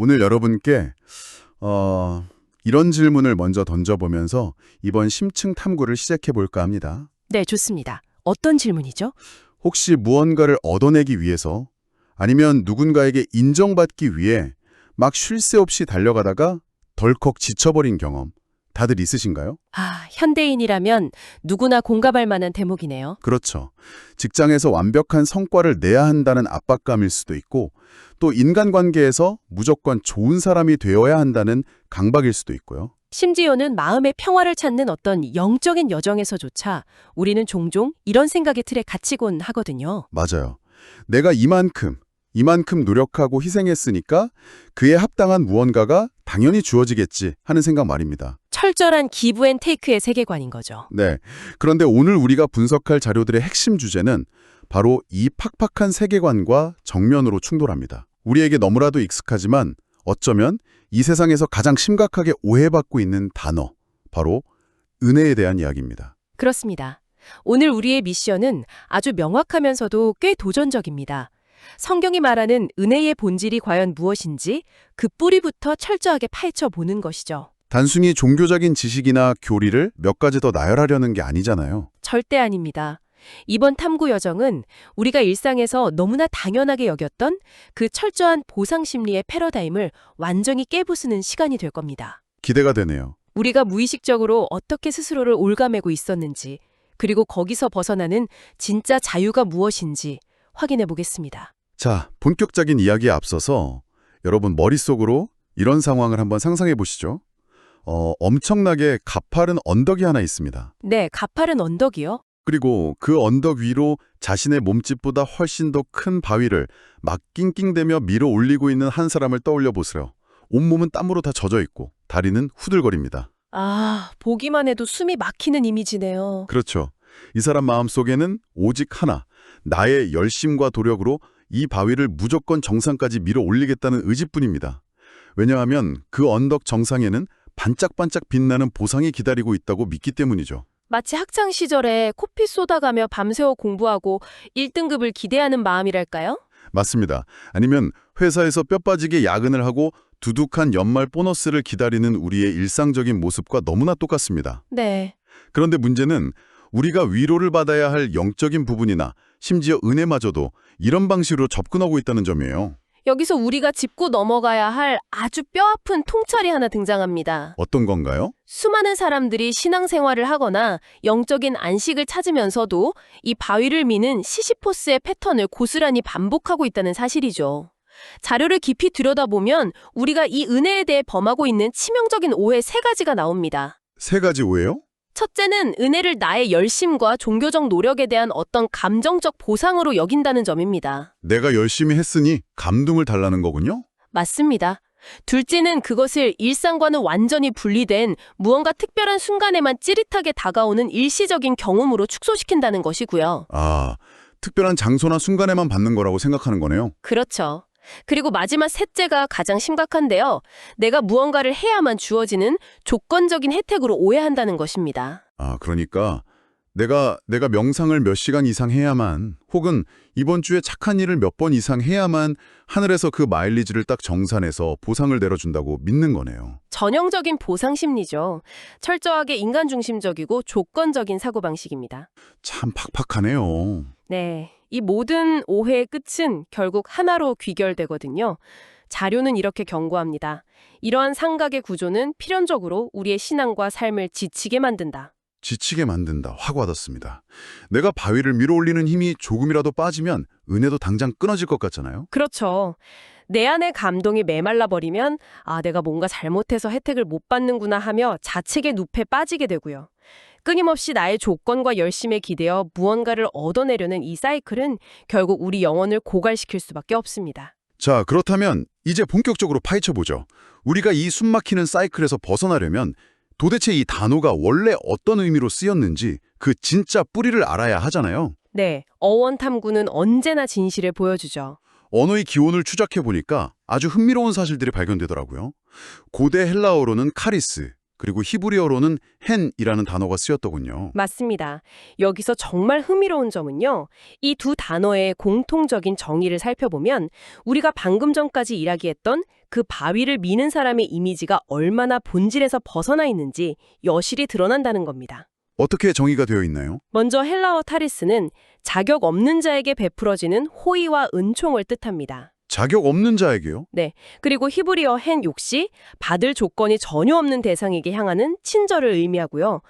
오늘 여러분께 이런 질문을 먼저 던져보면서 이번 심층 탐구를 시작해 볼까 합니다. 네, 좋습니다. 어떤 질문이죠? 혹시 무언가를 얻어내기 위해서 아니면 누군가에게 인정받기 위해 막 쉴 새 없이 달려가다가 덜컥 지쳐버린 경험 다들 있으신가요? 현대인이라면 누구나 공감할 만한 대목이네요. 그렇죠. 직장에서 완벽한 성과를 내야 한다는 압박감일 수도 있고 또 인간관계에서 무조건 좋은 사람이 되어야 한다는 강박일 수도 있고요. 심지어는 마음의 평화를 찾는 어떤 영적인 여정에서조차 우리는 종종 이런 생각의 틀에 갇히곤 하거든요. 맞아요. 내가 이만큼 노력하고 희생했으니까 그에 합당한 무언가가 당연히 주어지겠지 하는 생각 말입니다. 철저한 기브 앤 테이크의 세계관인 거죠. 네. 그런데 오늘 우리가 분석할 자료들의 핵심 주제는 바로 이 팍팍한 세계관과 정면으로 충돌합니다. 우리에게 너무나도 익숙하지만 어쩌면 이 세상에서 가장 심각하게 오해받고 있는 단어, 바로 은혜에 대한 이야기입니다. 그렇습니다. 오늘 우리의 미션은 아주 명확하면서도 꽤 도전적입니다. 성경이 말하는 은혜의 본질이 과연 무엇인지 그 뿌리부터 철저하게 파헤쳐 보는 것이죠. 단순히 종교적인 지식이나 교리를 몇 가지 더 나열하려는 게 아니잖아요. 절대 아닙니다. 이번 탐구 여정은 우리가 일상에서 너무나 당연하게 여겼던 그 철저한 보상 심리의 패러다임을 완전히 깨부수는 시간이 될 겁니다. 기대가 되네요. 우리가 무의식적으로 어떻게 스스로를 올가매고 있었는지, 그리고 거기서 벗어나는 진짜 자유가 무엇인지 확인해 보겠습니다. 자, 본격적인 이야기에 앞서서 여러분 머릿속으로 이런 상황을 한번 상상해 보시죠. 엄청나게 가파른 언덕이 하나 있습니다. 네, 가파른 언덕이요? 그리고 그 언덕 위로 자신의 몸집보다 훨씬 더 큰 바위를 막 낑낑대며 밀어 올리고 있는 한 사람을 떠올려 보세요. 온몸은 땀으로 다 젖어 있고 다리는 후들거립니다. 보기만 해도 숨이 막히는 이미지네요. 그렇죠. 이 사람 마음속에는 오직 하나, 나의 열심과 도력으로 이 바위를 무조건 정상까지 밀어 올리겠다는 의지뿐입니다. 왜냐하면 그 언덕 정상에는 반짝반짝 빛나는 보상이 기다리고 있다고 믿기 때문이죠. 마치 학창 시절에 코피 쏟아가며 밤새워 공부하고 1등급을 기대하는 마음이랄까요? 맞습니다. 아니면 회사에서 뼈 빠지게 야근을 하고 두둑한 연말 보너스를 기다리는 우리의 일상적인 모습과 너무나 똑같습니다. 네. 그런데 문제는 우리가 위로를 받아야 할 영적인 부분이나 심지어 은혜마저도 이런 방식으로 접근하고 있다는 점이에요. 여기서 우리가 짚고 넘어가야 할 아주 뼈아픈 통찰이 하나 등장합니다. 어떤 건가요? 수많은 사람들이 신앙생활을 하거나 영적인 안식을 찾으면서도 이 바위를 미는 시시포스의 패턴을 고스란히 반복하고 있다는 사실이죠. 자료를 깊이 들여다보면 우리가 이 은혜에 대해 범하고 있는 치명적인 오해 3가지가 나옵니다. 3가지 오해요? 첫째는 은혜를 나의 열심과 종교적 노력에 대한 어떤 감정적 보상으로 여긴다는 점입니다. 내가 열심히 했으니 감동을 달라는 거군요? 맞습니다. 둘째는 그것을 일상과는 완전히 분리된 무언가 특별한 순간에만 찌릿하게 다가오는 일시적인 경험으로 축소시킨다는 것이고요. 특별한 장소나 순간에만 받는 거라고 생각하는 거네요. 그렇죠. 그리고 마지막 셋째가 가장 심각한데요. 내가 무언가를 해야만 주어지는 조건적인 혜택으로 오해한다는 것입니다. 그러니까 내가 명상을 몇 시간 이상 해야만, 혹은 이번 주에 착한 일을 몇 번 이상 해야만 하늘에서 그 마일리지를 딱 정산해서 보상을 내려준다고 믿는 거네요. 전형적인 보상 심리죠. 철저하게 인간 중심적이고 조건적인 사고방식입니다. 참 팍팍하네요. 네, 이 모든 오해의 끝은 결국 하나로 귀결되거든요. 자료는 이렇게 경고합니다. 이러한 상각의 구조는 필연적으로 우리의 신앙과 삶을 지치게 만든다. 지치게 만든다. 확 와닿습니다. 내가 바위를 밀어 올리는 힘이 조금이라도 빠지면 은혜도 당장 끊어질 것 같잖아요. 그렇죠. 내 안의 감동이 메말라 버리면 내가 뭔가 잘못해서 혜택을 못 받는구나 하며 자책의 늪에 빠지게 되고요. 끊임없이 나의 조건과 열심에 기대어 무언가를 얻어내려는 이 사이클은 결국 우리 영혼을 고갈시킬 수밖에 없습니다. 자, 그렇다면 이제 본격적으로 파헤쳐보죠. 우리가 이 숨막히는 사이클에서 벗어나려면 도대체 이 단어가 원래 어떤 의미로 쓰였는지 그 진짜 뿌리를 알아야 하잖아요. 네, 어원 탐구는 언제나 진실을 보여주죠. 언어의 기원을 추적해보니까 아주 흥미로운 사실들이 발견되더라고요. 고대 헬라어로는 카리스, 그리고 히브리어로는 hen이라는 단어가 쓰였더군요. 맞습니다. 여기서 정말 흥미로운 점은요. 이 두 단어의 공통적인 정의를 살펴보면 우리가 방금 전까지 이야기했던 그 바위를 미는 사람의 이미지가 얼마나 본질에서 벗어나 있는지 여실히 드러난다는 겁니다. 어떻게 정의가 되어 있나요? 먼저 헬라어 타리스는 자격 없는 자에게 베풀어지는 호의와 은총을 뜻합니다. 자격 없는 자에게요? 네. 그리고 히브리어 hen 역시 받을 조건이 전혀 없는 대상에게 향하는 친절을 의미하고요.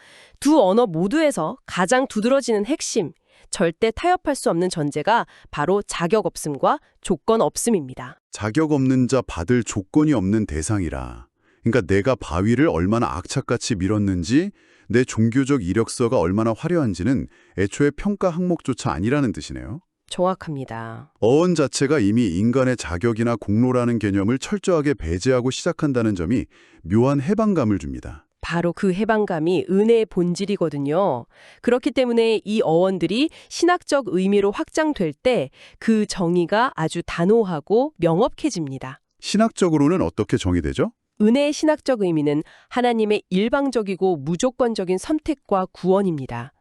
두 언어 모두에서 가장 두드러지는 핵심, 절대 타협할 수 없는 전제가 바로 자격 없음과 조건 없음입니다. 자격 없는 자 받을 조건이 없는 대상이라. 그러니까 내가 바위를 얼마나 악착같이 밀었는지, 내 종교적 이력서가 얼마나 화려한지는 애초에 평가 항목조차 아니라는 뜻이네요. 정확합니다. 어원 자체가 이미 인간의 자격이나 공로라는 개념을 철저하게 배제하고 시작한다는 점이 묘한 해방감을 줍니다. 바로 그 해방감이 은혜의 본질이거든요. 그렇기 때문에 이 어원들이 신학적 의미로 확장될 때 그 정의가 아주 단호하고 명확해집니다. 신학적으로는 어떻게 정의되죠? 은혜의 신학적 의미는 하나님의 일방적이고 무조건적인 선택과 구원입니다.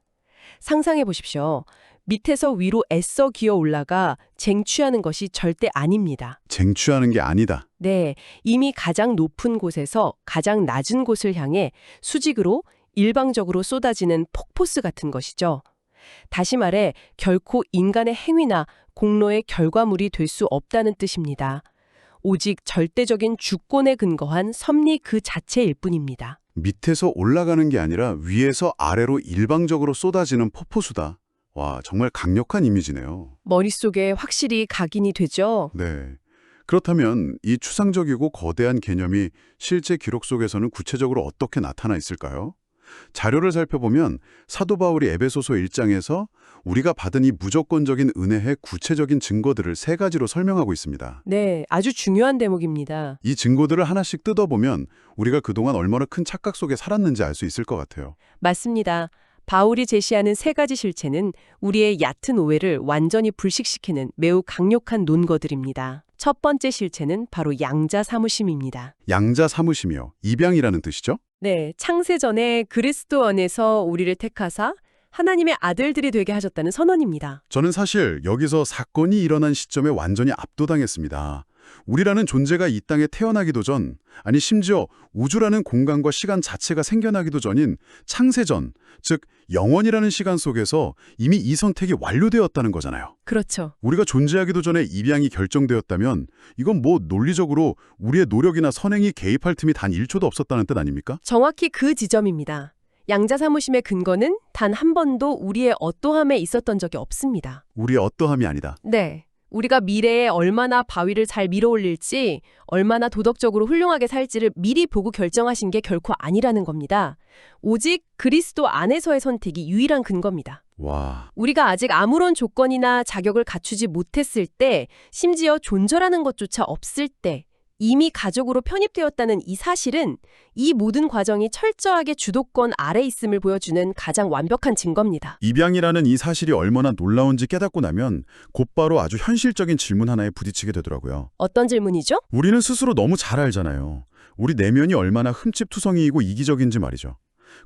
상상해 보십시오. 밑에서 위로 애써 기어 올라가 쟁취하는 것이 절대 아닙니다. 쟁취하는 게 아니다. 네, 이미 가장 높은 곳에서 가장 낮은 곳을 향해 수직으로 일방적으로 쏟아지는 폭포수 같은 것이죠. 다시 말해 결코 인간의 행위나 공로의 결과물이 될 수 없다는 뜻입니다. 오직 절대적인 주권에 근거한 섭리 그 자체일 뿐입니다. 밑에서 올라가는 게 아니라 위에서 아래로 일방적으로 쏟아지는 폭포수다. 와, 정말 강력한 이미지네요. 머릿속에 확실히 각인이 되죠? 네. 그렇다면 이 추상적이고 거대한 개념이 실제 기록 속에서는 구체적으로 어떻게 나타나 있을까요? 자료를 살펴보면 사도 바울이 에베소서 1장에서 우리가 받은 이 무조건적인 은혜의 구체적인 증거들을 3가지로 설명하고 있습니다. 네, 아주 중요한 대목입니다. 이 증거들을 하나씩 뜯어보면 우리가 그동안 얼마나 큰 착각 속에 살았는지 알 수 있을 것 같아요. 맞습니다. 바울이 제시하는 3가지 실체는 우리의 얕은 오해를 완전히 불식시키는 매우 강력한 논거들입니다. 첫 번째 실체는 바로 양자 사무심입니다. 양자 사무심이요. 입양이라는 뜻이죠? 네, 창세전에 그리스도 안에서 우리를 택하사 하나님의 아들들이 되게 하셨다는 선언입니다. 저는 사실 여기서 사건이 일어난 시점에 완전히 압도당했습니다. 우리라는 존재가 이 땅에 태어나기도 전, 아니 심지어 우주라는 공간과 시간 자체가 생겨나기도 전인 창세전, 즉 영원이라는 시간 속에서 이미 이 선택이 완료되었다는 거잖아요. 그렇죠. 우리가 존재하기도 전에 입양이 결정되었다면 이건 뭐 논리적으로 우리의 노력이나 선행이 개입할 틈이 단 1초도 없었다는 뜻 아닙니까? 정확히 그 지점입니다. 양자 사무심의 근거는 단 한 번도 우리의 어떠함에 있었던 적이 없습니다. 우리의 어떠함이 아니다. 네. 우리가 미래에 얼마나 바위를 잘 밀어올릴지, 얼마나 도덕적으로 훌륭하게 살지를 미리 보고 결정하신 게 결코 아니라는 겁니다. 오직 그리스도 안에서의 선택이 유일한 근거입니다. 와, 우리가 아직 아무런 조건이나 자격을 갖추지 못했을 때, 심지어 존재라는 것조차 없을 때, 이미 가족으로 편입되었다는 이 사실은 이 모든 과정이 철저하게 주도권 아래 있음을 보여주는 가장 완벽한 증거입니다. 입양이라는 이 사실이 얼마나 놀라운지 깨닫고 나면 곧바로 아주 현실적인 질문 하나에 부딪히게 되더라고요. 어떤 질문이죠? 우리는 스스로 너무 잘 알잖아요. 우리 내면이 얼마나 흠집투성이이고 이기적인지 말이죠.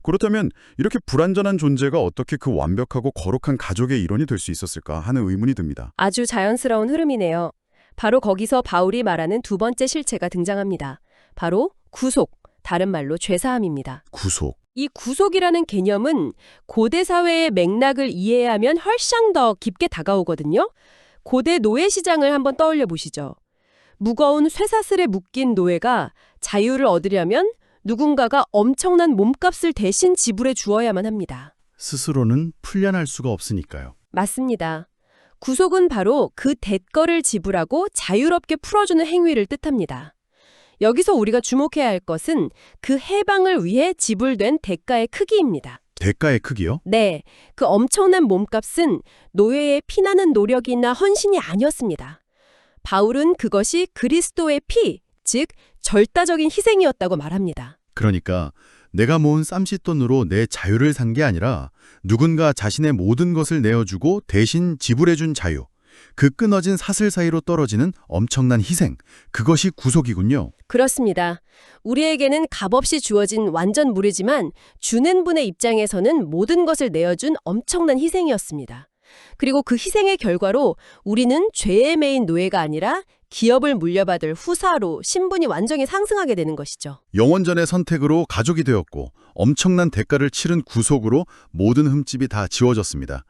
그렇다면 이렇게 불완전한 존재가 어떻게 그 완벽하고 거룩한 가족의 일원이 될 수 있었을까 하는 의문이 듭니다. 아주 자연스러운 흐름이네요. 바로 거기서 바울이 말하는 두 번째 실체가 등장합니다. 바로 구속, 다른 말로 죄사함입니다. 구속. 이 구속이라는 개념은 고대 사회의 맥락을 이해하면 훨씬 더 깊게 다가오거든요. 고대 노예 시장을 한번 떠올려 보시죠. 무거운 쇠사슬에 묶인 노예가 자유를 얻으려면 누군가가 엄청난 몸값을 대신 지불해 주어야만 합니다. 스스로는 풀려날 수가 없으니까요. 맞습니다. 구속은 바로 그 대가를 지불하고 자유롭게 풀어주는 행위를 뜻합니다. 여기서 우리가 주목해야 할 것은 그 해방을 위해 지불된 대가의 크기입니다. 대가의 크기요? 네, 그 엄청난 몸값은 노예의 피나는 노력이나 헌신이 아니었습니다. 바울은 그것이 그리스도의 피, 즉 절다적인 희생이었다고 말합니다. 그러니까 내가 모은 쌈짓돈으로 내 자유를 산 게 아니라 누군가 자신의 모든 것을 내어주고 대신 지불해준 자유. 그 끊어진 사슬 사이로 떨어지는 엄청난 희생, 그것이 구속이군요. 그렇습니다. 우리에게는 값없이 주어진 완전 무료지만 주는 분의 입장에서는 모든 것을 내어준 엄청난 희생이었습니다. 그리고 그 희생의 결과로 우리는 죄에 매인 노예가 아니라 기업을 물려받을 후사로 신분이 완전히 상승하게 되는 것이죠. 영원전의 선택으로 가족이 되었고 엄청난 대가를 치른 구속으로 모든 흠집이 다 지워졌습니다.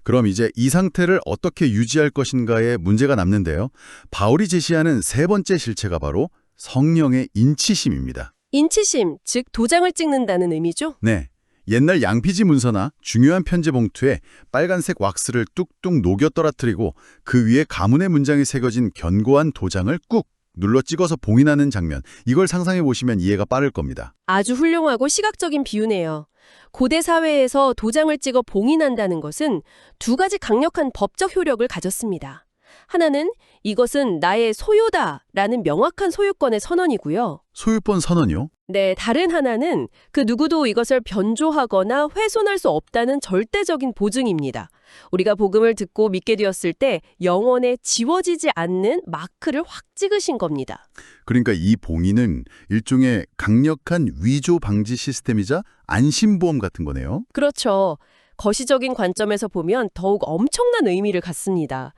그럼 이제 이 상태를 어떻게 유지할 것인가에 문제가 남는데요. 바울이 제시하는 세 번째 실체가 바로 성령의 인치심입니다. 인치심, 즉 도장을 찍는다는 의미죠? 네. 옛날 양피지 문서나 중요한 편지 봉투에 빨간색 왁스를 뚝뚝 녹여 떨어뜨리고 그 위에 가문의 문장이 새겨진 견고한 도장을 꾹 눌러 찍어서 봉인하는 장면, 이걸 상상해 보시면 이해가 빠를 겁니다. 아주 훌륭하고 시각적인 비유네요. 고대 사회에서 도장을 찍어 봉인한다는 것은 두 가지 강력한 법적 효력을 가졌습니다. 하나는 이것은 나의 소유다라는 명확한 소유권의 선언이고요. 소유권 선언이요? 네, 다른 하나는 그 누구도 이것을 변조하거나 훼손할 수 없다는 절대적인 보증입니다. 우리가 복음을 듣고 믿게 되었을 때 영원에 지워지지 않는 마크를 확 찍으신 겁니다. 그러니까 이 봉인은 일종의 강력한 위조 방지 시스템이자 안심보험 같은 거네요. 그렇죠. 거시적인 관점에서 보면 더욱 엄청난 의미를 갖습니다.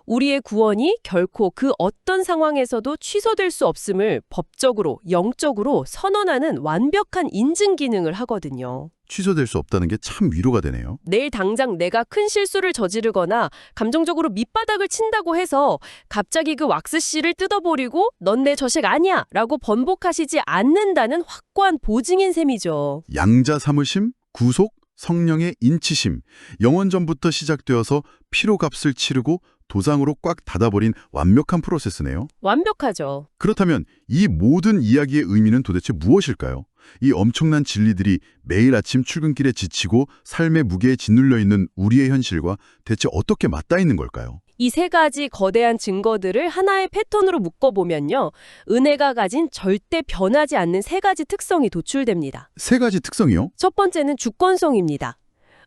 우리의 구원이 결코 그 어떤 상황에서도 취소될 수 없음을 법적으로, 영적으로 선언하는 완벽한 인증 기능을 하거든요. 취소될 수 없다는 게 참 위로가 되네요. 내일 당장 내가 큰 실수를 저지르거나 감정적으로 밑바닥을 친다고 해서 갑자기 그 왁스씨를 뜯어버리고 넌 내 자식 아니야 라고 번복하시지 않는다는 확고한 보증인 셈이죠. 양자 삼으심, 구속, 성령의 인치심, 영원전부터 시작되어서 피로값을 치르고 도장으로 꽉 닫아버린 완벽한 프로세스네요. 완벽하죠. 그렇다면 이 모든 이야기의 의미는 도대체 무엇일까요? 이 엄청난 진리들이 매일 아침 출근길에 지치고 삶의 무게에 짓눌려 있는 우리의 현실과 대체 어떻게 맞닿아 있는 걸까요? 이 세 가지 거대한 증거들을 하나의 패턴으로 묶어보면요. 은혜가 가진 절대 변하지 않는 세 가지 특성이 도출됩니다. 세 가지 특성이요? 첫 번째는 주권성입니다.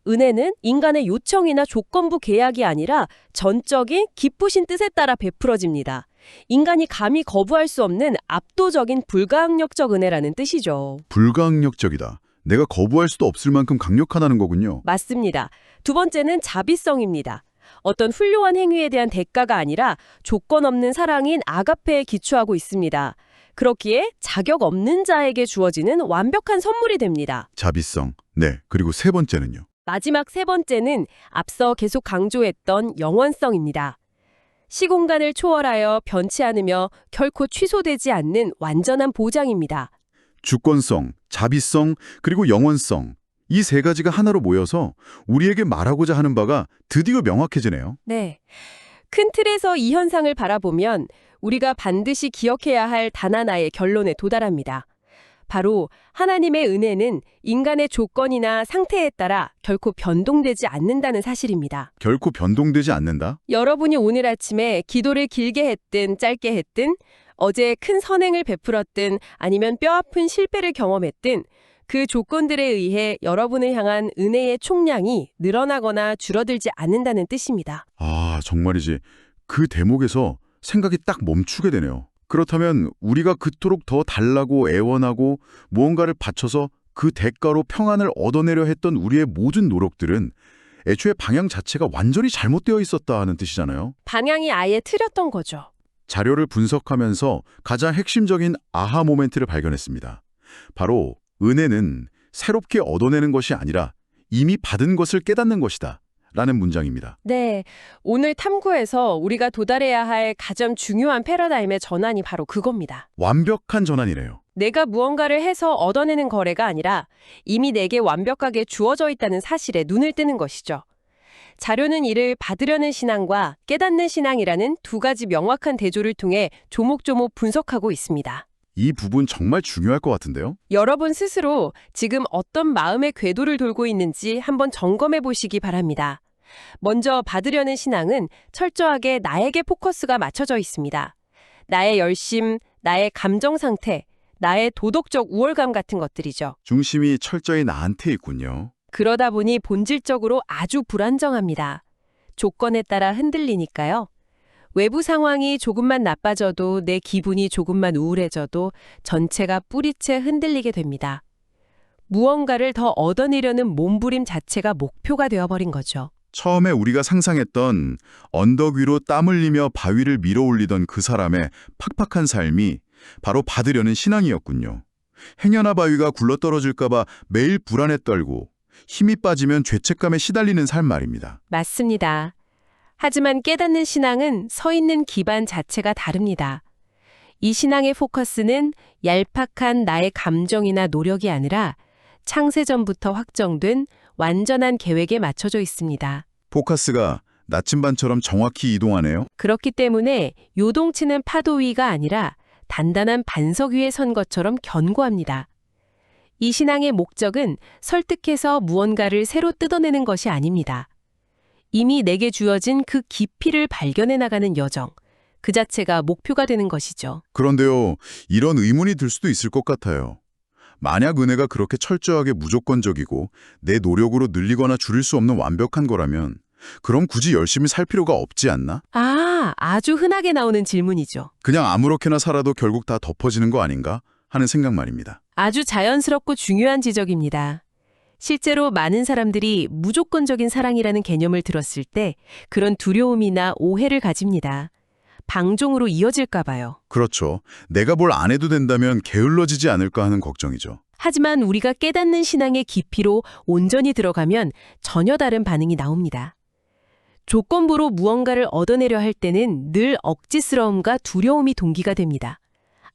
은혜는 인간의 요청이나 조건부 계약이 아니라 전적인 기쁘신 뜻에 따라 베풀어집니다. 인간이 감히 거부할 수 없는 압도적인 불가항력적 은혜라는 뜻이죠. 불가항력적이다. 내가 거부할 수도 없을 만큼 강력하다는 거군요. 맞습니다. 두 번째는 자비성입니다. 어떤 훌륭한 행위에 대한 대가가 아니라 조건 없는 사랑인 아가페에 기초하고 있습니다. 그렇기에 자격 없는 자에게 주어지는 완벽한 선물이 됩니다. 자비성. 네. 그리고 세 번째는요? 마지막 세 번째는 앞서 계속 강조했던 영원성입니다. 시공간을 초월하여 변치 않으며 결코 취소되지 않는 완전한 보장입니다. 주권성, 자비성, 그리고 영원성. 이 세 가지가 하나로 모여서 우리에게 말하고자 하는 바가 드디어 명확해지네요. 네. 큰 틀에서 이 현상을 바라보면 우리가 반드시 기억해야 할 단 하나의 결론에 도달합니다. 바로 하나님의 은혜는 인간의 조건이나 상태에 따라 결코 변동되지 않는다는 사실입니다. 결코 변동되지 않는다? 여러분이 오늘 아침에 기도를 길게 했든 짧게 했든 어제 큰 선행을 베풀었든 아니면 뼈아픈 실패를 경험했든 그 조건들에 의해 여러분을 향한 은혜의 총량이 늘어나거나 줄어들지 않는다는 뜻입니다. 아, 정말이지. 그 대목에서 생각이 딱 멈추게 되네요. 그렇다면 우리가 그토록 더 달라고 애원하고 무언가를 바쳐서 그 대가로 평안을 얻어내려 했던 우리의 모든 노력들은 애초에 방향 자체가 완전히 잘못되어 있었다 하는 뜻이잖아요. 방향이 아예 틀렸던 거죠. 자료를 분석하면서 가장 핵심적인 아하 모멘트를 발견했습니다. 바로 은혜는 새롭게 얻어내는 것이 아니라 이미 받은 것을 깨닫는 것이다 라는 문장입니다. 네, 오늘 탐구에서 우리가 도달해야 할 가장 중요한 패러다임의 전환이 바로 그겁니다. 완벽한 전환이래요. 내가 무언가를 해서 얻어내는 거래가 아니라 이미 내게 완벽하게 주어져 있다는 사실에 눈을 뜨는 것이죠. 자료는 이를 받으려는 신앙과 깨닫는 신앙이라는 두 가지 명확한 대조를 통해 조목조목 분석하고 있습니다. 이 부분 정말 중요할 것 같은데요. 여러분 스스로 지금 어떤 마음의 궤도를 돌고 있는지 한번 점검해 보시기 바랍니다. 먼저 받으려는 신앙은 철저하게 나에게 포커스가 맞춰져 있습니다. 나의 열심, 나의 감정 상태, 나의 도덕적 우월감 같은 것들이죠. 중심이 철저히 나한테 있군요. 그러다 보니 본질적으로 아주 불안정합니다. 조건에 따라 흔들리니까요. 외부 상황이 조금만 나빠져도 내 기분이 조금만 우울해져도 전체가 뿌리째 흔들리게 됩니다. 무언가를 더 얻어내려는 몸부림 자체가 목표가 되어버린 거죠. 처음에 우리가 상상했던 언덕 위로 땀 흘리며 바위를 밀어 올리던 그 사람의 팍팍한 삶이 바로 받으려는 신앙이었군요. 행여나 바위가 굴러떨어질까 봐 매일 불안에 떨고 힘이 빠지면 죄책감에 시달리는 삶 말입니다. 맞습니다. 하지만 깨닫는 신앙은 서 있는 기반 자체가 다릅니다. 이 신앙의 포커스는 얄팍한 나의 감정이나 노력이 아니라 창세전부터 확정된 완전한 계획에 맞춰져 있습니다. 포커스가 나침반처럼 정확히 이동하네요. 그렇기 때문에 요동치는 파도 위가 아니라 단단한 반석 위에 선 것처럼 견고합니다. 이 신앙의 목적은 설득해서 무언가를 새로 뜯어내는 것이 아닙니다. 이미 내게 주어진 그 깊이를 발견해 나가는 여정, 그 자체가 목표가 되는 것이죠. 그런데요, 이런 의문이 들 수도 있을 것 같아요. 만약 은혜가 그렇게 철저하게 무조건적이고 내 노력으로 늘리거나 줄일 수 없는 완벽한 거라면 그럼 굳이 열심히 살 필요가 없지 않나? 아주 흔하게 나오는 질문이죠. 그냥 아무렇게나 살아도 결국 다 덮어지는 거 아닌가 하는 생각 말입니다. 아주 자연스럽고 중요한 지적입니다. 실제로 많은 사람들이 무조건적인 사랑이라는 개념을 들었을 때 그런 두려움이나 오해를 가집니다. 방종으로 이어질까 봐요. 그렇죠. 내가 뭘 안 해도 된다면 게을러지지 않을까 하는 걱정이죠. 하지만 우리가 깨닫는 신앙의 깊이로 온전히 들어가면 전혀 다른 반응이 나옵니다. 조건부로 무언가를 얻어내려 할 때는 늘 억지스러움과 두려움이 동기가 됩니다.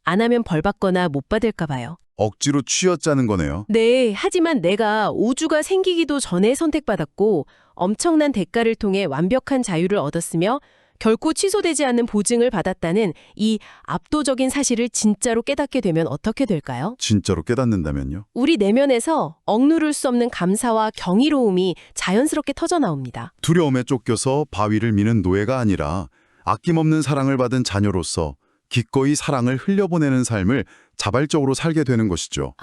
안 하면 벌받거나 못 받을까 봐요. 억지로 쥐어짜는 거네요. 네, 하지만 내가 우주가 생기기도 전에 선택받았고 엄청난 대가를 통해 완벽한 자유를 얻었으며 결코 취소되지 않는 보증을 받았다는 이 압도적인 사실을 진짜로 깨닫게 되면 어떻게 될까요? 진짜로 깨닫는다면요? 우리 내면에서 억누를 수 없는 감사와 경이로움이 자연스럽게 터져나옵니다. 두려움에 쫓겨서 바위를 미는 노예가 아니라 아낌없는 사랑을 받은 자녀로서 기꺼이 사랑을 흘려보내는 삶을 자발적으로 살게 되는 것이죠.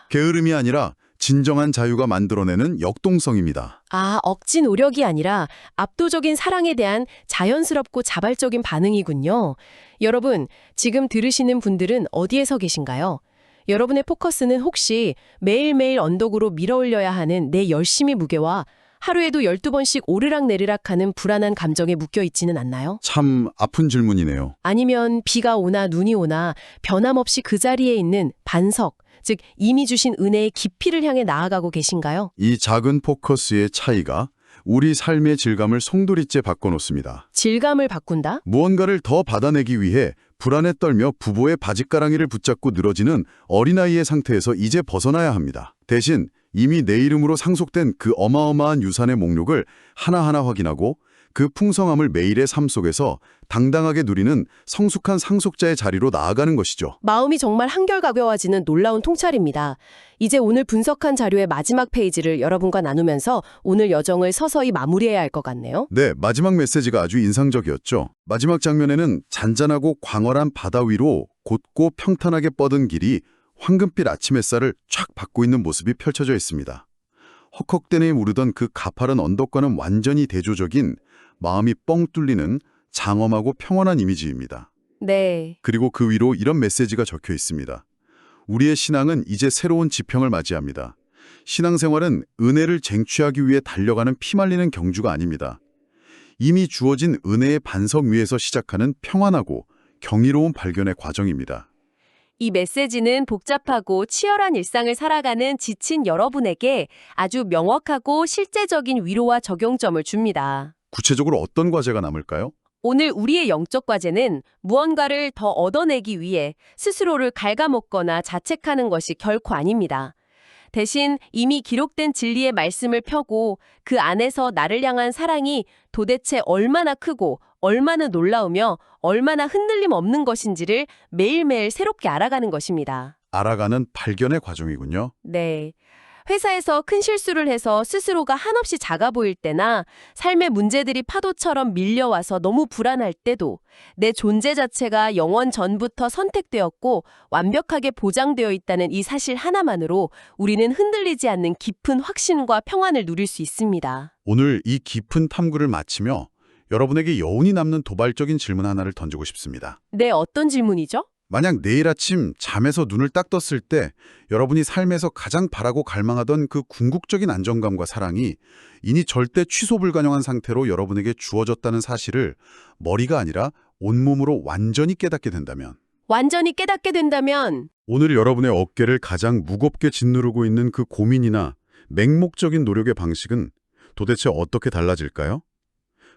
게으름이 아니라 진정한 자유가 만들어내는 역동성입니다. 억지 노력이 아니라 압도적인 사랑에 대한 자연스럽고 자발적인 반응이군요. 여러분, 지금 들으시는 분들은 어디에 서 계신가요? 여러분의 포커스는 혹시 매일매일 언덕으로 밀어올려야 하는 내 열심의 무게와 하루에도 12번씩 오르락내리락 하는 불안한 감정에 묶여 있지는 않나요? 참 아픈 질문이네요. 아니면 비가 오나 눈이 오나 변함없이 그 자리에 있는 반석, 즉 이미 주신 은혜의 깊이를 향해 나아가고 계신가요? 이 작은 포커스의 차이가 우리 삶의 질감을 송두리째 바꿔놓습니다. 질감을 바꾼다? 무언가를 더 받아내기 위해 불안에 떨며 부모의 바짓가랑이를 붙잡고 늘어지는 어린아이의 상태에서 이제 벗어나야 합니다. 대신 이미 내 이름으로 상속된 그 어마어마한 유산의 목록을 하나하나 확인하고 그 풍성함을 매일의 삶 속에서 당당하게 누리는 성숙한 상속자의 자리로 나아가는 것이죠. 마음이 정말 한결가벼워지는 놀라운 통찰입니다. 이제 오늘 분석한 자료의 마지막 페이지를 여러분과 나누면서 오늘 여정을 서서히 마무리해야 할 것 같네요. 네, 마지막 메시지가 아주 인상적이었죠. 마지막 장면에는 잔잔하고 광활한 바다 위로 곧고 평탄하게 뻗은 길이 황금빛 아침 햇살을 촥 받고 있는 모습이 펼쳐져 있습니다. 헉헉대니 오르던 그 가파른 언덕과는 완전히 대조적인 마음이 뻥 뚫리는 장엄하고 평온한 이미지입니다. 네. 그리고 그 위로 이런 메시지가 적혀 있습니다. 우리의 신앙은 이제 새로운 지평을 맞이합니다. 신앙생활은 은혜를 쟁취하기 위해 달려가는 피말리는 경주가 아닙니다. 이미 주어진 은혜의 반석 위에서 시작하는 평안하고 경이로운 발견의 과정입니다. 이 메시지는 복잡하고 치열한 일상을 살아가는 지친 여러분에게 아주 명확하고 실제적인 위로와 적용점을 줍니다. 구체적으로 어떤 과제가 남을까요? 오늘 우리의 영적 과제는 무언가를 더 얻어내기 위해 스스로를 갉아먹거나 자책하는 것이 결코 아닙니다. 대신 이미 기록된 진리의 말씀을 펴고 그 안에서 나를 향한 사랑이 도대체 얼마나 크고 얼마나 놀라우며 얼마나 흔들림 없는 것인지를 매일매일 새롭게 알아가는 것입니다. 알아가는 발견의 과정이군요. 네. 회사에서 큰 실수를 해서 스스로가 한없이 작아 보일 때나 삶의 문제들이 파도처럼 밀려와서 너무 불안할 때도 내 존재 자체가 영원 전부터 선택되었고 완벽하게 보장되어 있다는 이 사실 하나만으로 우리는 흔들리지 않는 깊은 확신과 평안을 누릴 수 있습니다. 오늘 이 깊은 탐구를 마치며 여러분에게 여운이 남는 도발적인 질문 하나를 던지고 싶습니다. 네, 어떤 질문이죠? 만약 내일 아침 잠에서 눈을 딱 떴을 때 여러분이 삶에서 가장 바라고 갈망하던 그 궁극적인 안정감과 사랑이 이니 절대 취소 불가능한 상태로 여러분에게 주어졌다는 사실을 머리가 아니라 온몸으로 완전히 깨닫게 된다면, 완전히 깨닫게 된다면 오늘 여러분의 어깨를 가장 무겁게 짓누르고 있는 그 고민이나 맹목적인 노력의 방식은 도대체 어떻게 달라질까요?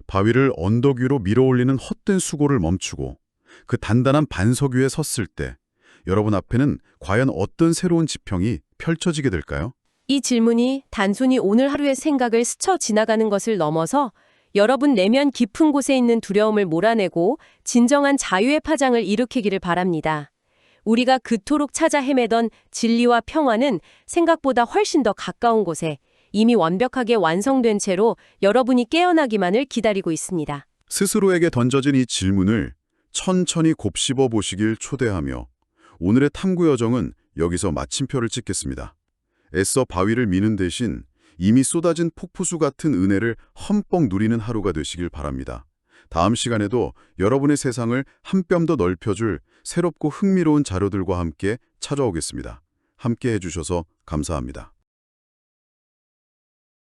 바위를 언덕 위로 밀어올리는 헛된 수고를 멈추고 그 단단한 반석 위에 섰을 때 여러분 앞에는 과연 어떤 새로운 지평이 펼쳐지게 될까요? 이 질문이 단순히 오늘 하루의 생각을 스쳐 지나가는 것을 넘어서 여러분 내면 깊은 곳에 있는 두려움을 몰아내고 진정한 자유의 파장을 일으키기를 바랍니다. 우리가 그토록 찾아 헤매던 진리와 평화는 생각보다 훨씬 더 가까운 곳에 이미 완벽하게 완성된 채로 여러분이 깨어나기만을 기다리고 있습니다. 스스로에게 던져진 이 질문을 천천히 곱씹어 보시길 초대하며 오늘의 탐구 여정은 여기서 마침표를 찍겠습니다. 애써 바위를 미는 대신 이미 쏟아진 폭포수 같은 은혜를 흠뻑 누리는 하루가 되시길 바랍니다. 다음 시간에도 여러분의 세상을 한 뼘 더 넓혀줄 새롭고 흥미로운 자료들과 함께 찾아오겠습니다. 함께 해주셔서 감사합니다.